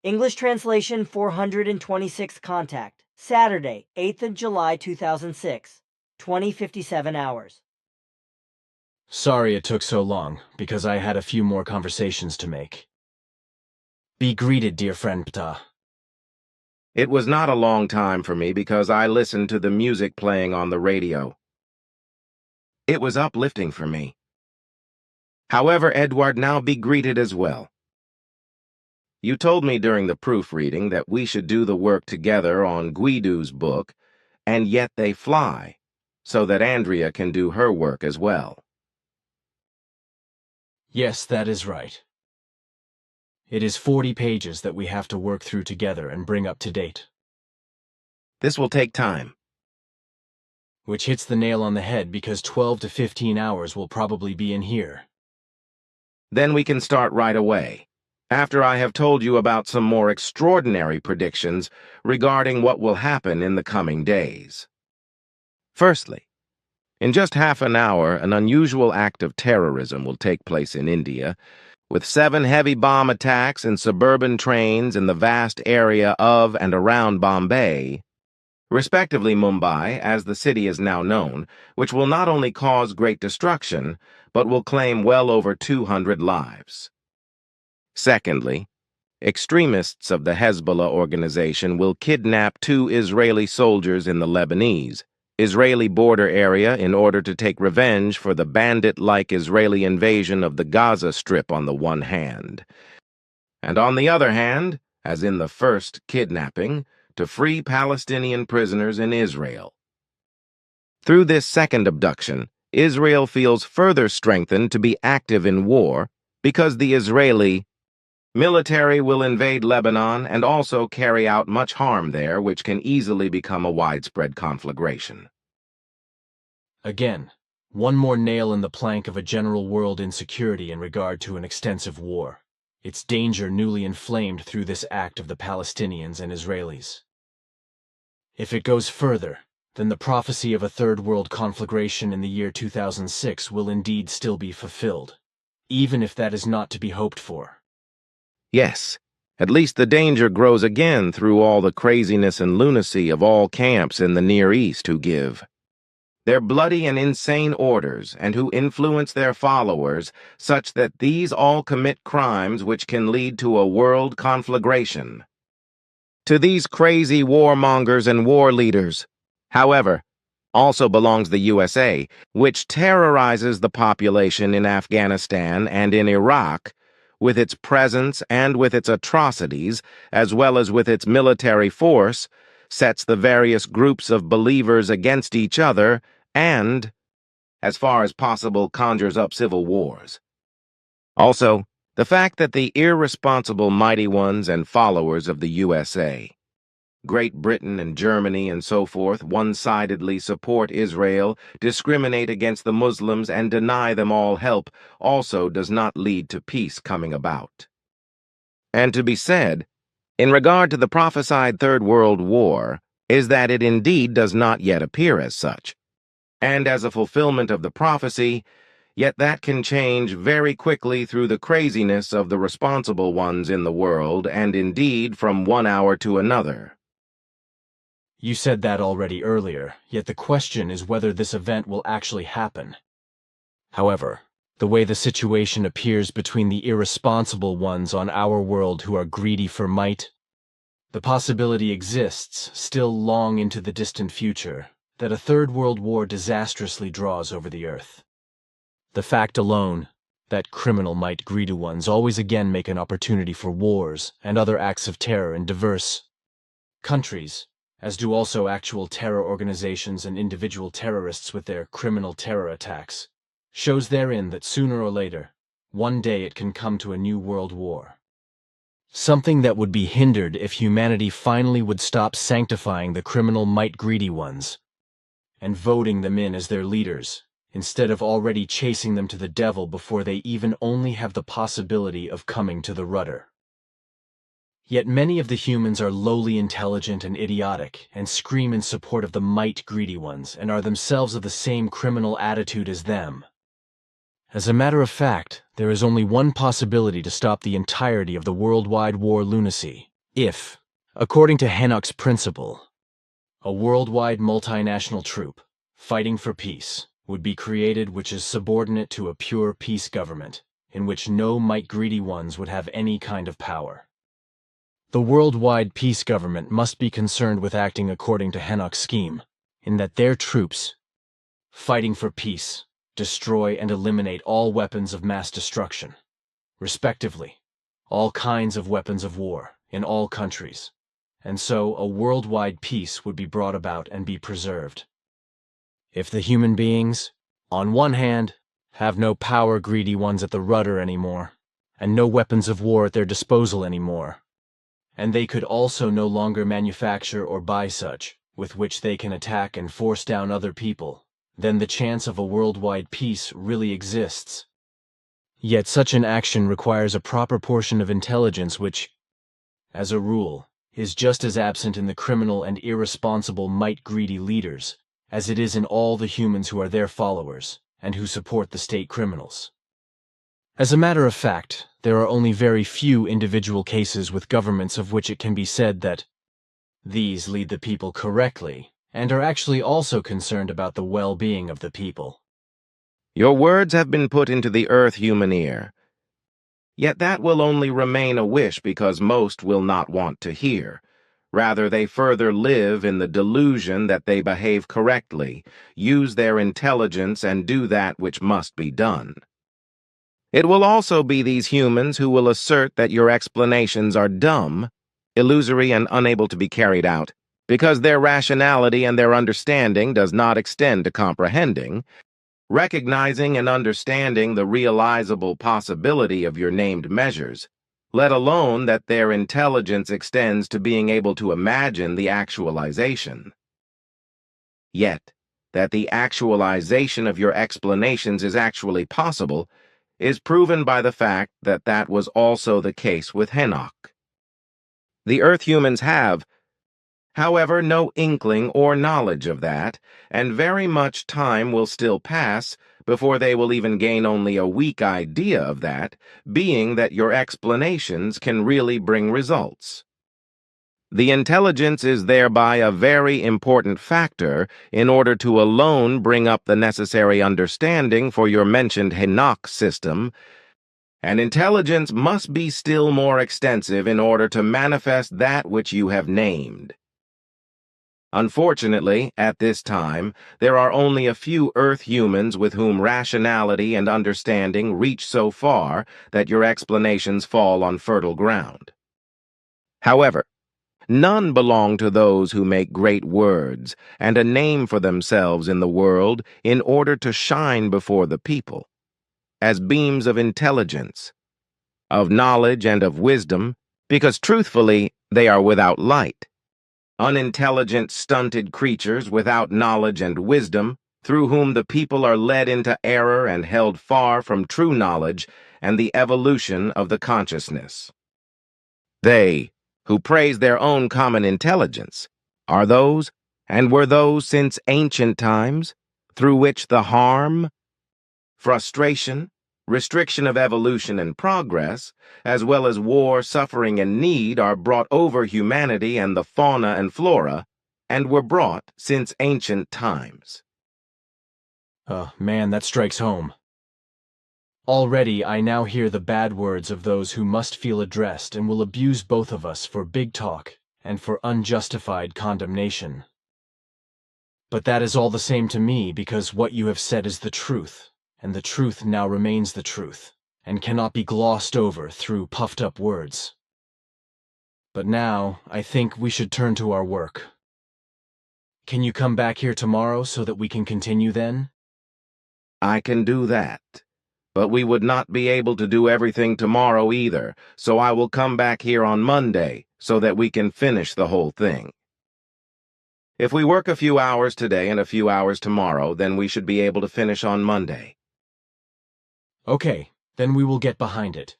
English translation 426th contact. Saturday, 8th of July 2006, 20:57 hours. Sorry it took so long, because I had a few more conversations to make. Be greeted, dear friend Ptah. It was not a long time for me because I listened to the music playing on the radio. It was uplifting for me. However, Edward, now be greeted as well. You told me during the proofreading that we should do the work together on Guido's book, and yet they fly, so that Andrea can do her work as well. Yes, that is right. It is 40 pages that we have to work through together and bring up to date. This will take time. Which hits the nail on the head because 12 to 15 hours will probably be in here. Then we can start right away, after I have told you about some more extraordinary predictions regarding what will happen in the coming days. Firstly, in just half an hour, an unusual act of terrorism will take place in India, with 7 heavy bomb attacks in suburban trains in the vast area of and around Bombay, respectively Mumbai, as the city is now known, which will not only cause great destruction, but will claim well over 200 lives. Secondly, extremists of the Hezbollah organization will kidnap 2 Israeli soldiers in the Lebanese-Israeli border area in order to take revenge for the bandit-like Israeli invasion of the Gaza Strip on the one hand, and on the other hand, as in the first kidnapping, to free Palestinian prisoners in Israel. Through this second abduction, Israel feels further strengthened to be active in war because the Israeli military will invade Lebanon and also carry out much harm there, which can easily become a widespread conflagration. Again, one more nail in the plank of a general world insecurity in regard to an extensive war, its danger newly inflamed through this act of the Palestinians and Israelis. If it goes further, then the prophecy of a third world conflagration in the year 2006 will indeed still be fulfilled, even if that is not to be hoped for. Yes, at least the danger grows again through all the craziness and lunacy of all camps in the Near East who give their bloody and insane orders and who influence their followers such that these all commit crimes which can lead to a world conflagration. To these crazy warmongers and war leaders, however, also belongs the USA, which terrorizes the population in Afghanistan and in Iraq with its presence and with its atrocities, as well as with its military force, sets the various groups of believers against each other and, as far as possible, conjures up civil wars. Also, the fact that the irresponsible mighty ones and followers of the USA, Great Britain and Germany and so forth, one-sidedly support Israel, discriminate against the Muslims, and deny them all help also does not lead to peace coming about. And to be said, in regard to the prophesied Third World War, is that it indeed does not yet appear as such, and as a fulfillment of the prophecy, yet that can change very quickly through the craziness of the responsible ones in the world, and indeed from one hour to another. You said that already earlier, yet the question is whether this event will actually happen. However, the way the situation appears between the irresponsible ones on our world who are greedy for might, the possibility exists, still long into the distant future, that a third world war disastrously draws over the earth. The fact alone that criminal might greedy ones always again make an opportunity for wars and other acts of terror in diverse countries, as do also actual terror organizations and individual terrorists with their criminal terror attacks, shows therein that sooner or later, one day it can come to a new world war. Something that would be hindered if humanity finally would stop sanctifying the criminal might-greedy ones and voting them in as their leaders, instead of already chasing them to the devil before they even only have the possibility of coming to the rudder. Yet many of the humans are lowly intelligent and idiotic, and scream in support of the might-greedy ones, and are themselves of the same criminal attitude as them. As a matter of fact, there is only one possibility to stop the entirety of the worldwide war lunacy, If, according to Hannock's principle, a worldwide multinational troop fighting for peace would be created which is subordinate to a pure peace government, in which no might-greedy ones would have any kind of power. The worldwide peace government must be concerned with acting according to Hannock's scheme, in that their troops, fighting for peace, destroy and eliminate all weapons of mass destruction, respectively, all kinds of weapons of war in all countries, and so a worldwide peace would be brought about and be preserved. If the human beings, on one hand, have no power-greedy ones at the rudder anymore, and no weapons of war at their disposal anymore, and they could also no longer manufacture or buy such, with which they can attack and force down other people, then the chance of a worldwide peace really exists. Yet such an action requires a proper portion of intelligence which, as a rule, is just as absent in the criminal and irresponsible might-greedy leaders as it is in all the humans who are their followers and who support the state criminals. As a matter of fact, there are only very few individual cases with governments of which it can be said that these lead the people correctly and are actually also concerned about the well-being of the people. Your words have been put into the earth-human ear. Yet that will only remain a wish because most will not want to hear. Rather, they further live in the delusion that they behave correctly, use their intelligence, and do that which must be done. It will also be these humans who will assert that your explanations are dumb, illusory, and unable to be carried out, because their rationality and their understanding does not extend to comprehending, recognizing and understanding the realizable possibility of your named measures, let alone that their intelligence extends to being able to imagine the actualization. Yet, that the actualization of your explanations is actually possible is proven by the fact that that was also the case with Hannock. The Earth humans have, however, no inkling or knowledge of that, and very much time will still pass before they will even gain only a weak idea of that, being that your explanations can really bring results. The intelligence is thereby a very important factor in order to alone bring up the necessary understanding for your mentioned Hannock system, and intelligence must be still more extensive in order to manifest that which you have named. Unfortunately, at this time, there are only a few Earth humans with whom rationality and understanding reach so far that your explanations fall on fertile ground. However, none belong to those who make great words and a name for themselves in the world in order to shine before the people, as beams of intelligence, of knowledge, and of wisdom, because truthfully, they are without light. Unintelligent, stunted creatures without knowledge and wisdom, through whom the people are led into error and held far from true knowledge and the evolution of the consciousness. They, who praise their own common intelligence, are those, and were those since ancient times, through which the harm, frustration, restriction of evolution and progress, as well as war, suffering, and need are brought over humanity and the fauna and flora, and were brought since ancient times. Man, that strikes home. Already I now hear the bad words of those who must feel addressed and will abuse both of us for big talk and for unjustified condemnation. But that is all the same to me because what you have said is the truth, and the truth now remains the truth, and cannot be glossed over through puffed-up words. But now, I think we should turn to our work. Can you come back here tomorrow so that we can continue then? I can do that, but we would not be able to do everything tomorrow either, so I will come back here on Monday so that we can finish the whole thing. If we work a few hours today and a few hours tomorrow, then we should be able to finish on Monday. Okay, then we will get behind it.